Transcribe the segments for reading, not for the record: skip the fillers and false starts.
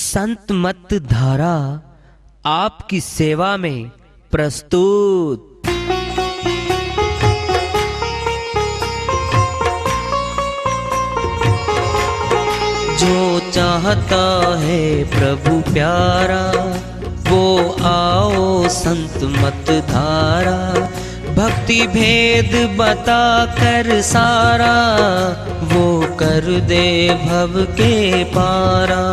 संत मत धारा आपकी सेवा में प्रस्तुत। जो चाहता है प्रभु प्यारा वो आओ संत मत धारा। भक्ति भेद बता कर सारा वो कर दे भव के पारा।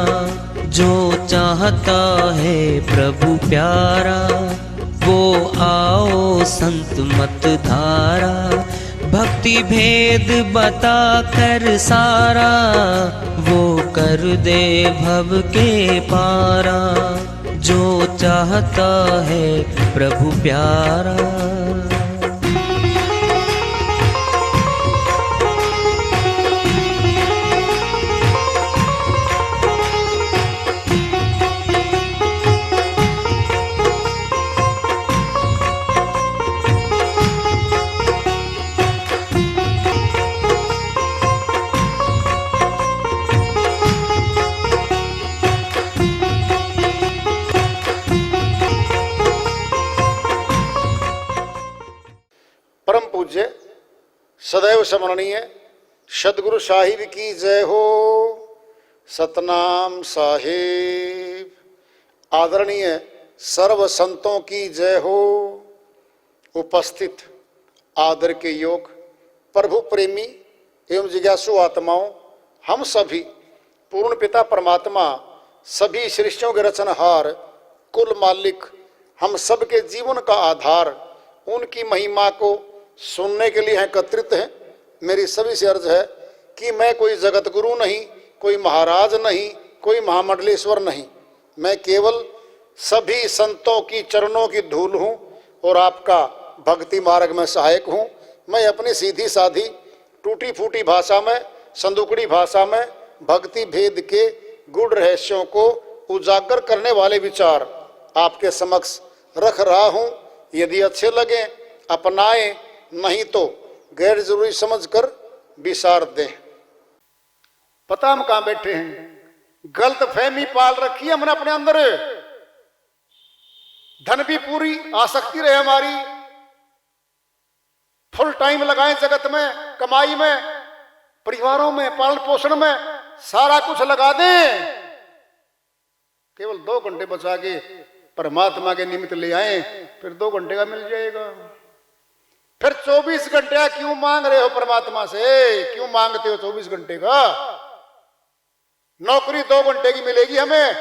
जो चाहता है प्रभु प्यारा वो आओ संत मत धारा। भक्ति भेद बता कर सारा वो कर दे भव के पारा। जो चाहता है प्रभु प्यारा। परम पूज्य सदैव स्मरणीय सदगुरु साहिब की जय हो। सतनाम साहिब। आदरणीय सर्व संतों की जय हो। उपस्थित आदर के योग प्रभु प्रेमी एवं जिज्ञासु आत्माओं, हम सभी पूर्ण पिता परमात्मा सभी सृष्टियों के रचनहार कुल मालिक हम सबके जीवन का आधार उनकी महिमा को सुनने के लिए एकत्रित हैं। मेरी सभी से अर्ज है कि मैं कोई जगत गुरु नहीं, कोई महाराज नहीं, कोई महामंडलेश्वर नहीं। मैं केवल सभी संतों की चरणों की धूल हूँ और आपका भक्ति मार्ग में सहायक हूँ। मैं अपनी सीधी साधी टूटी फूटी भाषा में, संदुकड़ी भाषा में भक्ति भेद के गूढ़ रहस्यों को उजागर करने वाले विचार आपके समक्ष रख रहा हूँ। यदि अच्छे लगे अपनाएं, नहीं तो गैर जरूरी समझकर विसार दें। पता हम कहां बैठे हैं, गलत फहमी पाल रखी है हमने अपने अंदर। धन भी पूरी आसक्ति रहे हमारी, फुल टाइम लगाएं जगत में, कमाई में, परिवारों में, पालन पोषण में, सारा कुछ लगा दें। केवल 2 घंटे बचा के परमात्मा के निमित्त ले आए, फिर 2 घंटे का मिल जाएगा। फिर 24 घंटे का क्यों मांग रहे हो परमात्मा से? क्यों मांगते हो 24 घंटे का? नौकरी 2 घंटे की मिलेगी हमें,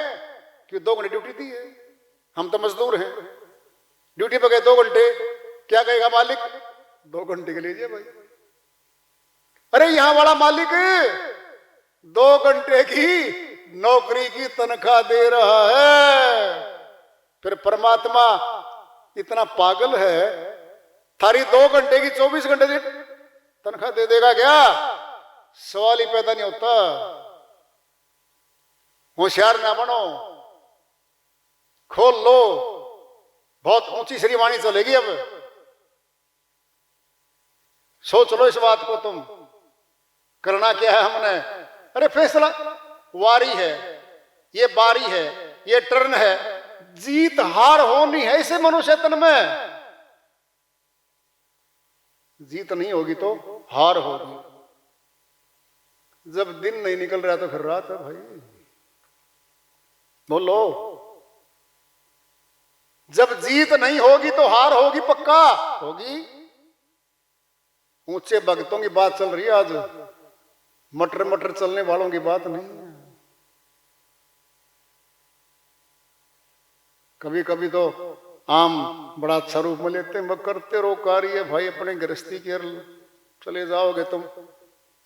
क्यों 2 घंटे ड्यूटी दी है। हम तो मजदूर हैं, ड्यूटी पे गए 2 घंटे, क्या कहेगा मालिक? 2 घंटे के लीजिए भाई। अरे यहां वाला मालिक 2 घंटे की नौकरी की तनख्वाह दे रहा है। फिर परमात्मा इतना पागल है, थारी 2 घंटे की 24 घंटे की तनख्वाह दे देगा क्या? सवाल ही पैदा नहीं होता। होशियार ना बनो, खोल लो, बहुत ऊंची श्रीवाणी चलेगी अब। सोच लो इस बात को, तुम करना क्या है हमने। अरे फैसला वारी है, ये बारी है, ये टर्न है, जीत हार होनी है इसे मनुष्य तन में। जीत नहीं होगी तो हार होगी। जब दिन नहीं निकल रहा तो फिर रात है भाई। बोलो, जब जीत नहीं होगी तो हार होगी, पक्का होगी। ऊंचे भक्तों की बात चल रही है आज, मटर मटर चलने वालों की बात नहीं है। कभी कभी तो आम बड़ा अच्छा रूप में लेते हैं, करते रो कार्य भाई अपने गृहस्थी के चले जाओगे तुम,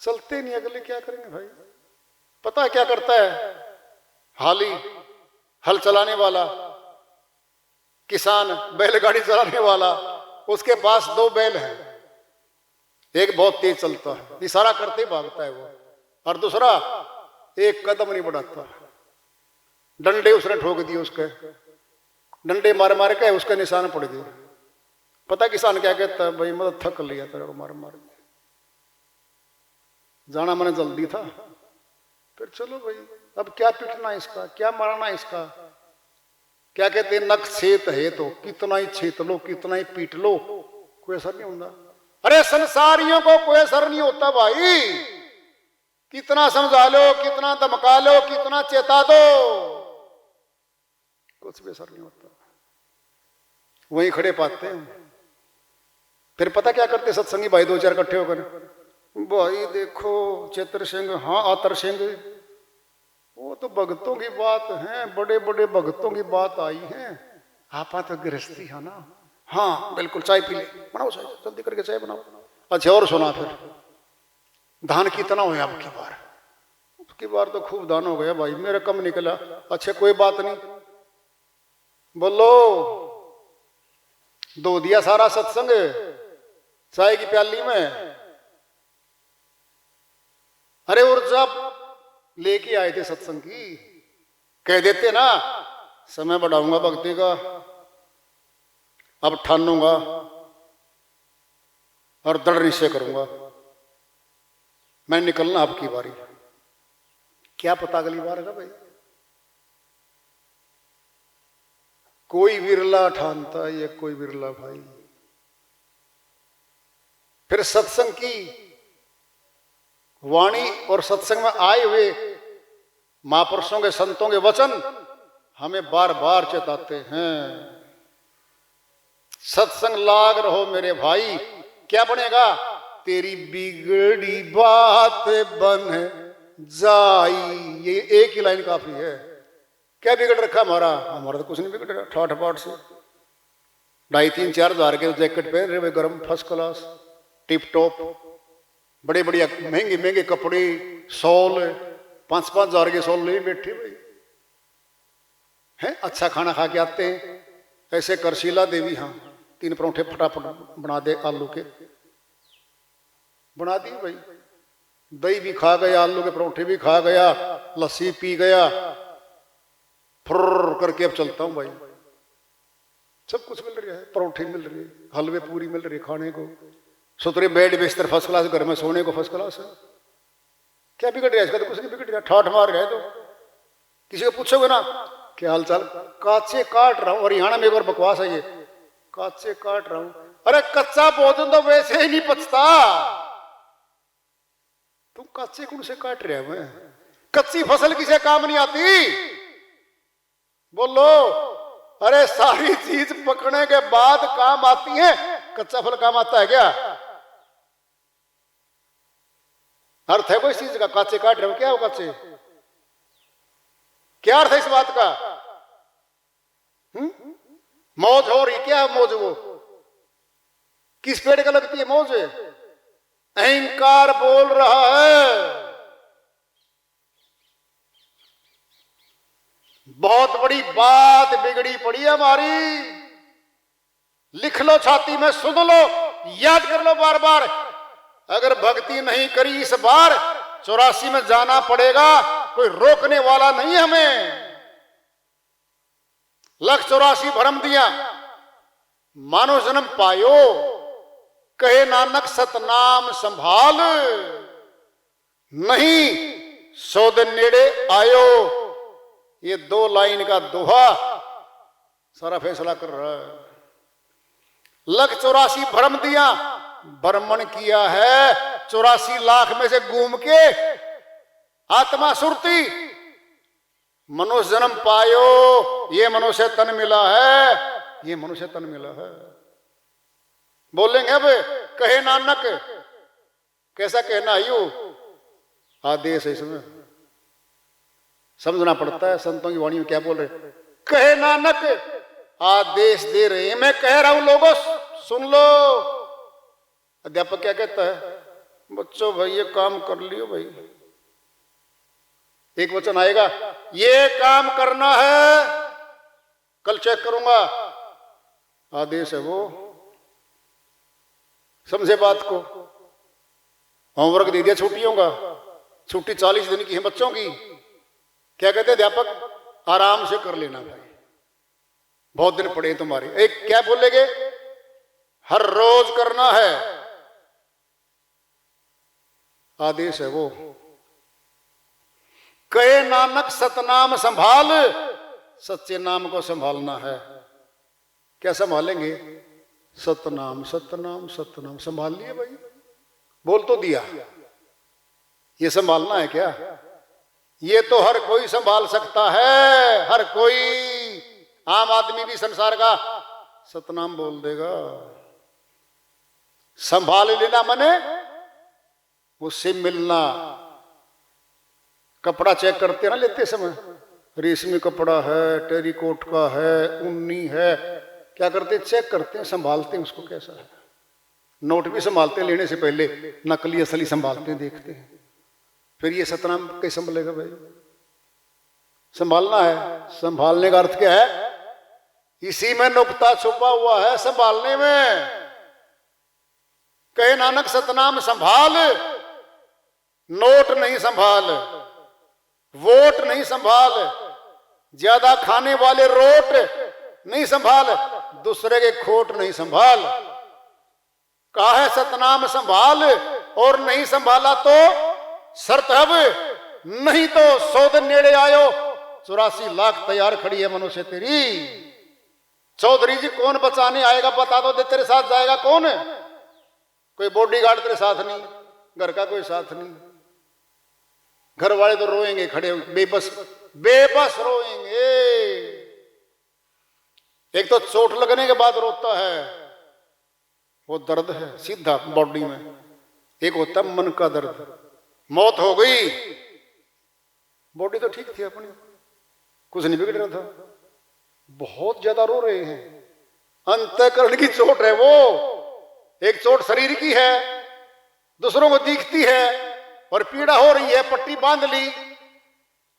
चलते नहीं, अगले क्या करेंगे भाई। पता है क्या करता है? हाली हल चलाने वाला किसान, बैलगाड़ी चलाने वाला, उसके पास 2 बैल हैं। एक बहुत तेज चलता है, इशारा करते ही भागता है वो, और दूसरा एक कदम नहीं बढ़ाता। डंडे उसने ठोक दिए, उसके डंडे मार मार के उसका निशान पड़ गया। पता किसान क्या कहता है? भाई मतलब थक लिया तेरे को मार मार के, जाना मैंने जल्दी था। फिर चलो भाई अब क्या पीटना इसका, क्या मारना इसका। क्या कहते हैं, नख छेत है तो कितना ही छेत लो, कितना ही पीट लो, कोई असर नहीं होता। अरे संसारियों को कोई असर नहीं होता भाई, कितना समझा लो, कितना धमका लो, कितना चेता दो, कुछ भी असर नहीं होता। वहीं खड़े पाते हैं। फिर पता क्या करते सत्संगी भाई, दो चार इकट्ठे होकर, भाई देखो चेतर सिंह, हाँ आतर सिंह, वो तो भगतों की बात है, बड़े बड़े भगतों की बात आई है, आपा तो गृहस्थी है ना। हाँ बिल्कुल, चाय पी ले, बनाओ चाय, जल्दी करके चाय बनाओ। अच्छा और सुना, फिर धान कितना हुआ आपकी बार? की बार तो खूब दान हो गया भाई, मेरा कम निकला। अच्छा कोई बात नहीं, बोलो दो दिया सारा सत्संग चाय की प्याली में। अरे ऊर्जा लेके आए थे सत्संग की, कह देते ना समय बढ़ाऊंगा भक्ति का, अब ठानूंगा और दृढ़ निश्चय करूंगा, मैं निकलना आपकी बारी। क्या पता अगली बार है भाई, कोई विरला ठानता है, ये कोई विरला भाई। फिर सत्संग की वाणी और सत्संग में आए हुए महापुरुषों के संतों के वचन हमें बार बार चेताते हैं, सत्संग लाग रहो मेरे भाई, क्या बनेगा? तेरी बिगड़ी बात बन जाई। ये एक ही लाइन काफी है। क्या बिगड़ रखा हमारा? हमारा तो कुछ नहीं बिगड़ रहा, ठाठ बाट से 2,500-3,000 के जैकेट पहन रहे, गर्म फर्स्ट क्लास टिप टॉप, बड़े बढ़िया महंगे महंगे कपड़े, सॉल 5-5 हजार के सॉल ले बैठे भाई हैं, अच्छा खाना खा के आते हैं। ऐसे करशीला देवी, हाँ 3 परोठे फटाफट बना दे, आलू के बना दी भाई, दही भी खा गया, आलू के परोठे भी खा गया, लस्सी पी गया, फुर्र करके अब चलता हूं भाई। सब कुछ मिल रहा है, परोठे मिल रहे, हलवे पूरी मिल रही खाने को, सुतरे बेड बिस्तर फर्स्ट क्लास, घर में सोने को फर्स्ट क्लास है। क्या बिगड़ रहा है इसका? तो कुछ नहीं बिगड़ रहा, ठाठ मार रहे तो। किसी को पूछोगे ना क्या हाल चाल, काचे काट रहा हूं। हरियाणा में एक और बकवास है ये, काचे काट रहा हूं। अरे कच्चा भोजन तो वैसे ही नहीं पचता, तुम कच्चे कौन से काट रहे हो? कच्ची फसल किसे काम नहीं आती? बोलो। अरे सारी चीज पकने के बाद काम आती है, कच्चा फल काम आता है क्या? अर्थ है कोई चीज का? काचे काट रहे हो, क्या हो काचे? क्या अर्थ है इस बात का? मौज हो रही, क्या मौज? वो किस पेड़ का लगती है मौज? अहंकार बोल रहा है, बहुत बड़ी बात बिगड़ी पड़ी है हमारी। लिख लो छाती में, सुन लो, याद कर लो बार बार। अगर भक्ति नहीं करी इस बार 84 में जाना पड़ेगा, कोई रोकने वाला नहीं हमें। 184 भरम दिया, मानो जन्म पायो, कहे नानक सतनाम संभाल, नहीं 100 दिन नेड़े आयो। ये 2 लाइन का दोहा सारा फैसला कर रहा है। 184 भ्रम दिया, भ्रमण किया है 84 लाख में से घूम के, आत्मा सुरती, मनुष्य जन्म पायो, ये मनुष्य तन मिला है, ये मनुष्य तन मिला है। बोलेंगे अब कहे नानक, कैसा कहना है? यू आदेश है, इसमें समझना पड़ता है संतों की वाणी में क्या बोल रहे। कहे नानक, आदेश दे रहे हैं, मैं कह रहा हूं लोगों सुन लो। अध्यापक क्या कहता है? बच्चों भाई ये काम कर लियो भाई। एक वचन आएगा, ये काम करना है, कल चेक करूंगा, आदेश है वो। समझे बात को? होमवर्क दे दिया छुट्टियों का, छुट्टी 40 दिन की है बच्चों की। क्या कहते अध्यापक? आराम से कर लेना भाई, बहुत दिन पड़े तुम्हारे। एक क्या बोलेगे? हर रोज करना है, आदेश है वो। कहे नानक सतनाम संभाल, सच्चे नाम को संभालना है। क्या संभालेंगे? सतनाम सतनाम सतनाम। संभाल लिए भाई, बोल तो दिया, ये संभालना है क्या? ये तो हर कोई संभाल सकता है, हर कोई। आम आदमी भी संसार का सतनाम बोल देगा। संभाल लेना माने उससे मिलना। कपड़ा चेक करते ना लेते समय, रेशमी कपड़ा है, टेरिकोट का है, ऊनी है, क्या करते? चेक करते हैं, संभालते हैं उसको कैसा है। नोट भी संभालते हैं लेने से पहले, नकली असली संभालते हैं, देखते हैं। फिर ये सतनाम कैसे संभलेगा भाई? संभालना है। संभालने का अर्थ क्या है? इसी में नुक्ता छुपा हुआ है, संभालने में। कहे नानक सतनाम संभाल, नोट नहीं संभाल, वोट नहीं संभाल, ज्यादा खाने वाले रोट नहीं संभाल, दूसरे के खोट नहीं संभाल। कहा है सतनाम संभाल, और नहीं संभाला तो शर्त अब नहीं तो 100 दिन नेड़े आयो, 84 लाख तैयार खड़ी है मनुष्य तेरी। चौधरी जी कौन बचाने आएगा बता दो, दे तेरे साथ जाएगा कौन? कोई बॉडीगार्ड तेरे साथ नहीं, घर का कोई साथ नहीं। घर वाले तो रोएंगे खड़े, बेबस बेबस रोएंगे। एक तो चोट लगने के बाद रोता है, वो दर्द है सीधा बॉडी में। एक होता है मन का दर्द, मौत हो गई, बॉडी तो ठीक थी अपनी, कुछ नहीं बिगड़ रहा था, बहुत ज्यादा रो रहे हैं। अंतःकरण की चोट है वो। एक चोट शरीर की है, दूसरों को दिखती है और पीड़ा हो रही है, पट्टी बांध ली।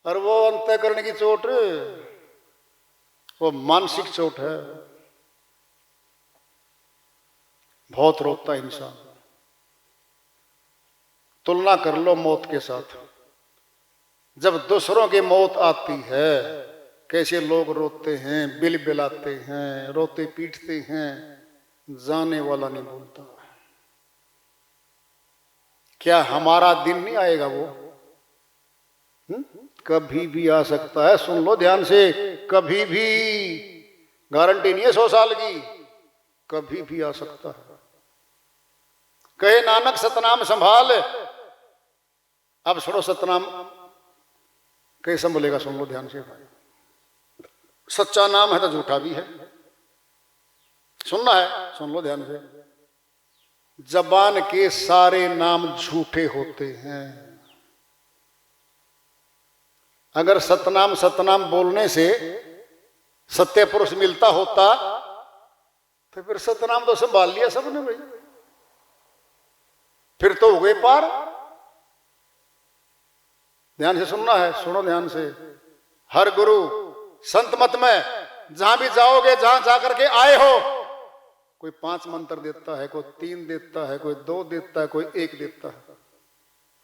और वो अंतःकरण की चोट, वो मानसिक चोट है। बहुत रोता है इंसान। तुलना कर लो मौत के साथ। जब दूसरों की मौत आती है, कैसे लोग रोते हैं, बिल बिलाते हैं, रोते पीटते हैं, जाने वाला नहीं बोलता। क्या हमारा दिन नहीं आएगा वो? कभी भी आ सकता है। सुन लो ध्यान से, कभी भी, गारंटी नहीं है 100 साल की, कभी भी आ सकता है। कहे नानक सतनाम संभाल। अब सुनो सतनाम कैसे बोलेगा, सुन लो ध्यान से। सच्चा नाम है तो झूठा भी है, सुनना है, सुन लो ध्यान से। जबान के सारे नाम झूठे होते हैं। अगर सतनाम सतनाम बोलने से सत्य पुरुष मिलता होता तो फिर सतनाम तो संभाल लिया सबने भाई, फिर तो हो गए पार। ध्यान से सुनना है, सुनो ध्यान से। हर गुरु संत मत में जहां भी जाओगे, जहां जाकर के आए हो, कोई 5 मंत्र देता है, कोई 3 देता है, कोई 2 देता है, कोई 1 देता है।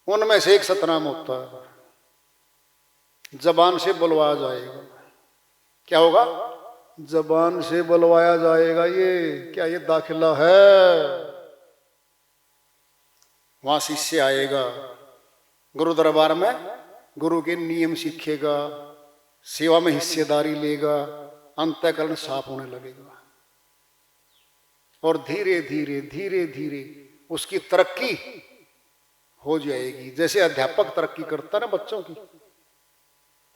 उनमें से एक सतनाम होता है। जबान से बुलवाया जाएगा। क्या होगा? जबान से बुलवाया जाएगा। ये क्या, ये दाखिला है? वहां शिष्य आएगा, गुरु दरबार में गुरु के नियम सीखेगा, सेवा में हिस्सेदारी लेगा, अंतःकरण साफ होने लगेगा। और धीरे धीरे धीरे धीरे उसकी तरक्की हो जाएगी। जैसे अध्यापक तरक्की करता है ना, बच्चों की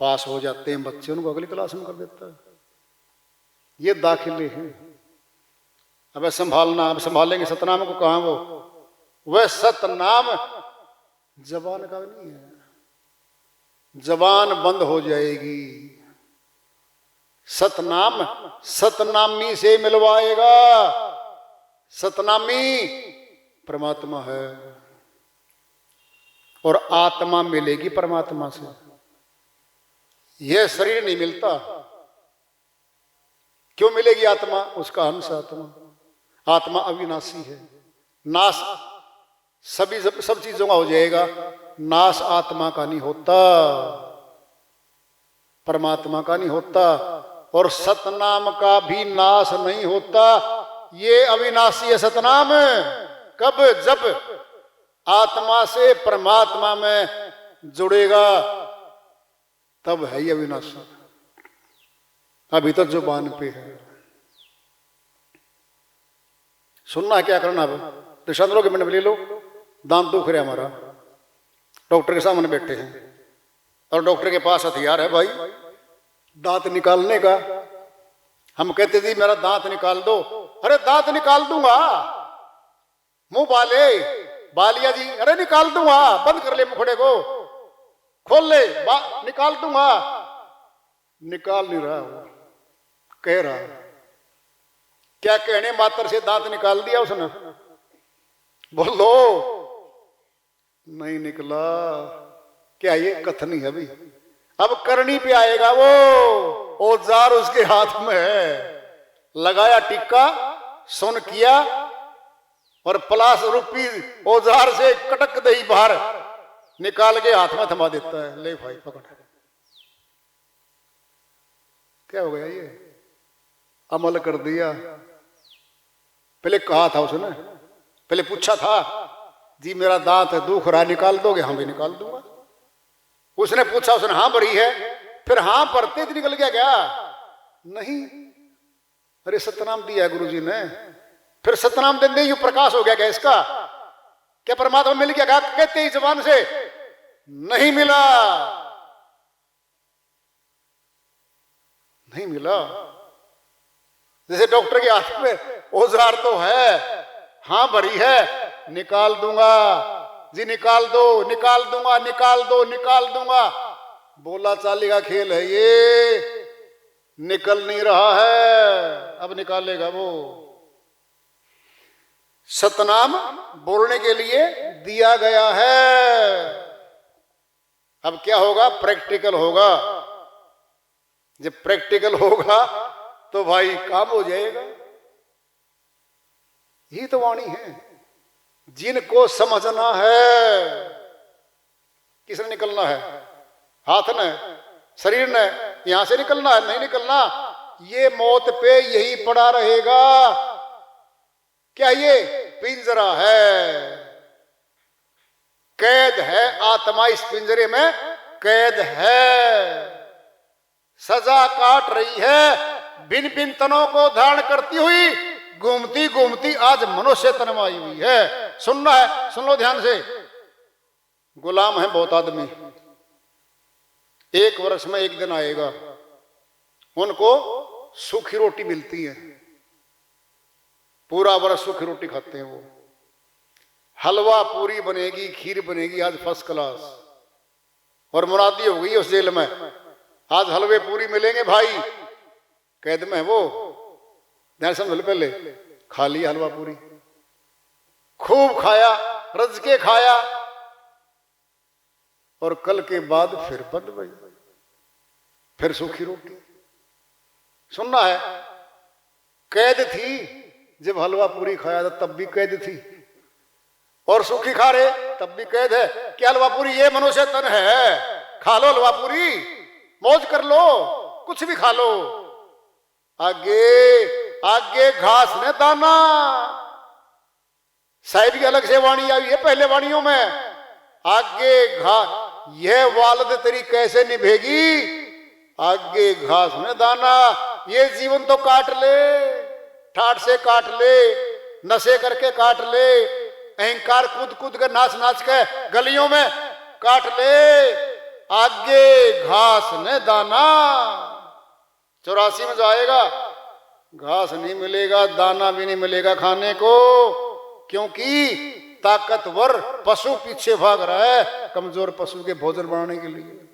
पास हो जाते हैं बच्चे, उनको अगली क्लास में कर देता है। ये दाखिले हैं। अब संभालना, अब संभालेंगे सतनाम को। कहां वो? वह सतनाम जबान का नहीं है। जबान बंद हो जाएगी। सतनाम सतनामी से मिलवाएगा। सतनामी परमात्मा है और आत्मा मिलेगी परमात्मा से। यह शरीर नहीं मिलता। क्यों मिलेगी आत्मा? उसका अंश आत्मा। आत्मा अविनाशी है। नाश सब चीजों का हो जाएगा, नाश आत्मा का नहीं होता, परमात्मा का नहीं होता। और सतनाम का भी नाश नहीं होता। ये अविनाशी है सतनाम। कब? जब आत्मा से परमात्मा में जुड़ेगा, तब है ये अविनाशी। अभी तक जुबान पे है। सुनना है, क्या करना है? दिशांतरों के मिनट ले लो। दांत दुख रहा हमारा, डॉक्टर के सामने बैठे हैं और डॉक्टर के पास हथियार है भाई दांत निकालने का। हम कहते जी मेरा दांत निकाल दो। अरे दांत निकाल दूंगा। मुंह बाले बालिया जी, अरे निकाल दूंगा, बंद कर ले मुखड़े को, खोल ले, निकाल दूंगा। निकाल नहीं रहा वो, कह रहा। क्या कहने मात्र से दांत निकाल दिया उसने? बोलो, नहीं निकला। क्या ये कथनी है अभी? अब करनी पे आएगा वो। औजार उसके हाथ में है, लगाया टिक्का, सुन किया और प्लास रूपी औजार से कटक दही बाहर निकाल के हाथ में थमा देता है। ले भाई पकड़। क्या हो गया ये? अमल कर दिया। पहले कहा था उसने, पहले पूछा था जी मेरा दांत दुख रहा, निकाल दोगे? हाँ भी निकाल दूंगा। उसने पूछा, उसने हाँ भरी है, फिर हाँ भरते तो निकल गया क्या? नहीं। अरे सतनाम दिया है गुरुजी ने, फिर सतनाम देने यू प्रकाश हो गया क्या इसका? क्या परमात्मा मिल गया? कहते ही जबान से नहीं मिला, नहीं मिला। जैसे डॉक्टर के हाथ में औजार तो है, हां भरी है, निकाल दूंगा जी, निकाल दो, निकाल दूंगा, निकाल दो, निकाल दूंगा। बोला चाली का खेल है ये, निकल नहीं रहा है, अब निकालेगा वो। सतनाम बोलने के लिए दिया गया है। अब क्या होगा? प्रैक्टिकल होगा। जब प्रैक्टिकल होगा तो भाई काम हो जाएगा। यही तो वाणी है। जिनको समझना है, किसने निकलना है? हाथ ने, शरीर ने, यहां से निकलना है? नहीं निकलना। ये मौत पे यही पड़ा रहेगा। क्या ये पिंजरा है? कैद है आत्मा, इस पिंजरे में कैद है। सजा काट रही है, भिन्न भिन्न तनों को धारण करती हुई घूमती घूमती आज मनुष्य तन में आई हुई है। सुनना है, सुन लो ध्यान से। गुलाम है बहुत आदमी, एक वर्ष में एक दिन आएगा उनको सूखी रोटी मिलती है, पूरा वर्ष सूखी रोटी खाते हैं वो। हलवा पूरी बनेगी, खीर बनेगी आज फर्स्ट क्लास, और मुरादी हो गई उस जेल में, आज हलवे पूरी मिलेंगे भाई। कैद में है वो, ध्यान समझ लो। पहले खा लिया हलवा पूरी, खूब खाया, रज के खाया, और कल के बाद फिर बंद भाई, फिर सूखी रोटी। सुनना है, कैद थी जब हलवा पूरी खाया था तब भी कैद थी, और सूखी खा रहे तब भी कैद है। क्या हलवा पूरी ये मनुष्य तन है? खा लो हलवा पूरी, मौज कर लो, कुछ भी खा लो। आगे आगे घास ने दाना। साहिब की अलग से वाणी आई है पहले वाणियों में। आगे घास, यह वालद तेरी कैसे निभेगी? आगे घास में दाना। ये जीवन तो काट ले, ठाट से काट ले, नशे करके काट ले, अहंकार कूद कूद कर नाच नाच के गलियों में काट ले। आगे घास ने दाना। 84 में जाएगा, घास नहीं मिलेगा, दाना भी नहीं मिलेगा खाने को, क्योंकि ताकतवर पशु पीछे भाग रहा है कमजोर पशु के भोजन बनाने के लिए।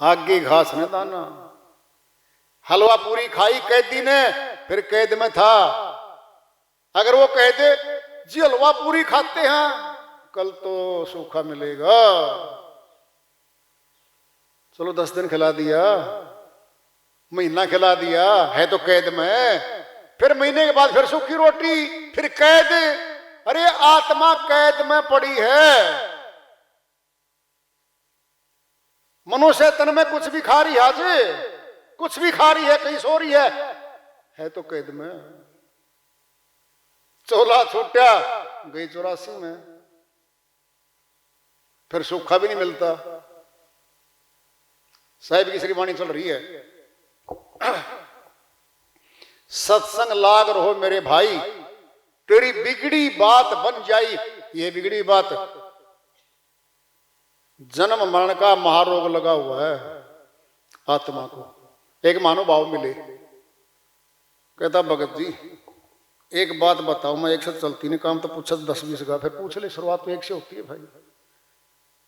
आगे घास ने दाना। हलवा पूरी खाई कैदी ने, फिर कैद में था। अगर वो कह दे जी हलवा पूरी खाते हैं, कल तो सूखा मिलेगा। चलो 10 दिन खिला दिया, महीना खिला दिया, है तो कैद में, फिर महीने के बाद फिर सूखी रोटी, फिर कैद। अरे आत्मा कैद में पड़ी है। मनुष्य तन में कुछ भी खा रही है, आज कुछ भी खा रही है, कहीं सो रही है तो कैद में। चोला छूटा गई 84 में, फिर सूखा भी नहीं मिलता। साहिब की श्रीवाणी चल रही है। सत्संग लाग रहो मेरे भाई, तेरी बिगड़ी बात बन जाई। ये बिगड़ी बात, जन्म मरण का महारोग लगा हुआ है आत्मा को। एक महानुभाव मिले, कहता भगत जी एक बात बताओ, मैं एक से चलती नहीं, काम तो पूछा 10-20 का, फिर पूछ ले, शुरुआत तो एक से होती है भाई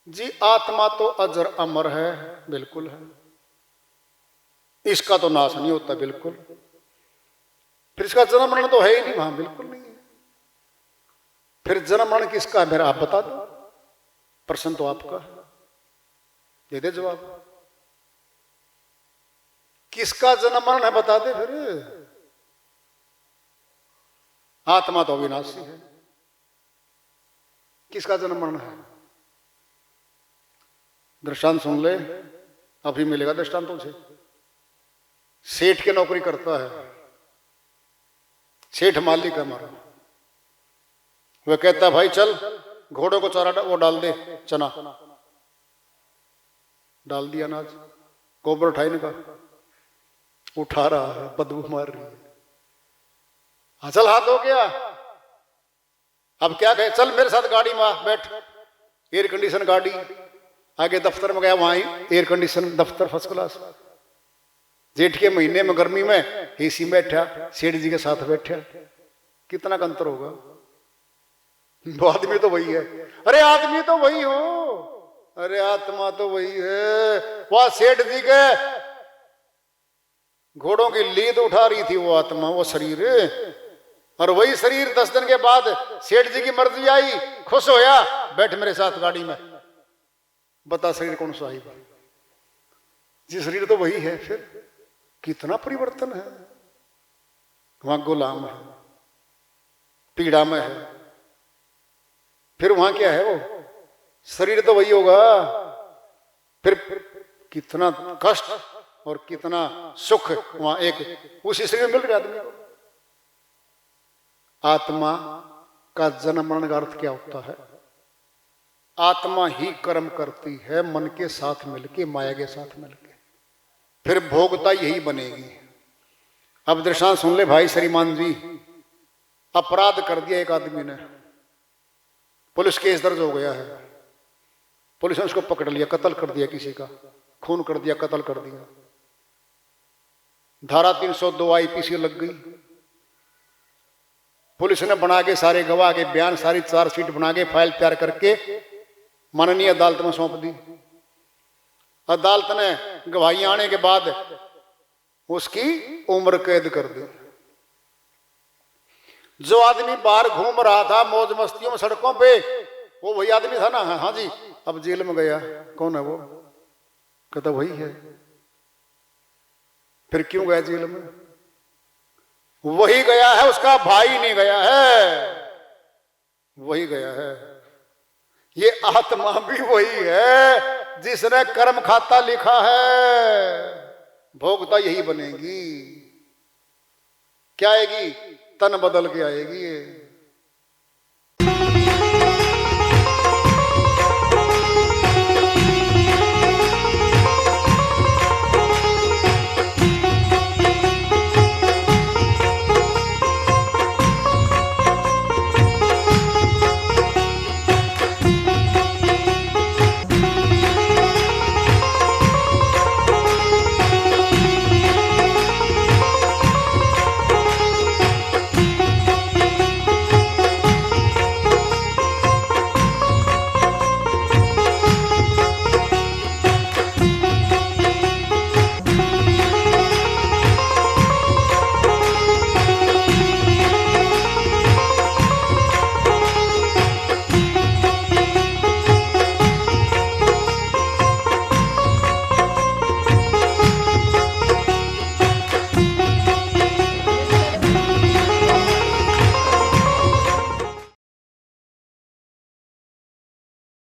जी। आत्मा तो अजर अमर है, बिल्कुल है, इसका तो नाश नहीं होता, बिल्कुल। फिर इसका जन्म मरण तो है ही नहीं वहां, बिल्कुल नहीं है। फिर जन्म मरण किसका है मेरा, आप बता दो। प्रश्न तो आपका है, दे दे जवाब। किसका जन्म मरण है बता दे फिर। आत्मा तो अविनाशी है, किसका जन्म मरण है। दृष्टांत सुन ले, अभी मिलेगा दृष्टांत तुझे। सेठ की नौकरी करता है, सेठ मालिक है हमारा। वह कहता है भाई चल घोड़ों को चारा वो डाल दे, चना डाल दिया, अनाज गोबर उठाई नहीं का, उठा रहा है, बदबू मार रही है। चल हाथ हो गया, अब क्या कहे, चल मेरे साथ गाड़ी में बैठ, एयर कंडीशन गाड़ी, आगे दफ्तर में गया, वहां एयर कंडीशन दफ्तर फर्स्ट क्लास। जेठ के महीने में गर्मी में एसी में बैठा, सेठ जी के साथ बैठा, कितना का अंतर होगा। वो आदमी तो वही है, अरे आदमी तो वही हो, अरे आत्मा तो वही है। वह सेठ जी के घोड़ों की लीद उठा रही थी वो आत्मा, वो शरीर, और वही शरीर 10 दिन के बाद सेठ जी की मर्जी आई, खुश होया, बैठ मेरे साथ गाड़ी में, बता शरीर कौन सा आई। जी शरीर तो वही है। फिर कितना परिवर्तन है, वहां गुलाम है, पीड़ा में है, फिर वहां क्या है, वो शरीर तो वही होगा। फिर कितना कष्ट और कितना सुख वहां एक उसी शरीर में मिल रहा आदमी को। आत्मा का जन्म मरण का अर्थ क्या होता है, आत्मा ही कर्म करती है मन के साथ मिलके, माया के साथ मिलके, फिर भोगता यही बनेगी। अब दृष्टांत सुन ले भाई श्रीमान जी, अपराध कर दिया एक आदमी ने, पुलिस केस दर्ज हो गया है, पुलिस ने उसको पकड़ लिया, कत्ल कर दिया, किसी का खून कर दिया, कत्ल कर दिया, धारा 302 आईपीसी लग गई। पुलिस ने बना के सारे गवाह के बयान, सारी चार्जशीट बना के फाइल तैयार करके माननीय अदालत में सौंप दी। अदालत ने गवाही आने के बाद उसकी उम्र कैद कर दी। जो आदमी बाहर घूम रहा था मौज मस्तियों में सड़कों पे, वो वही आदमी था ना, हाँ जी, अब जेल में गया। कौन है वो, कहता वही है। फिर क्यों गया जेल में, वही गया है, उसका भाई नहीं गया है, वही गया है। ये आत्मा भी वही है जिसने कर्म खाता लिखा है, भोगता यही बनेगी। क्या आएगी, तन बदल के आएगी।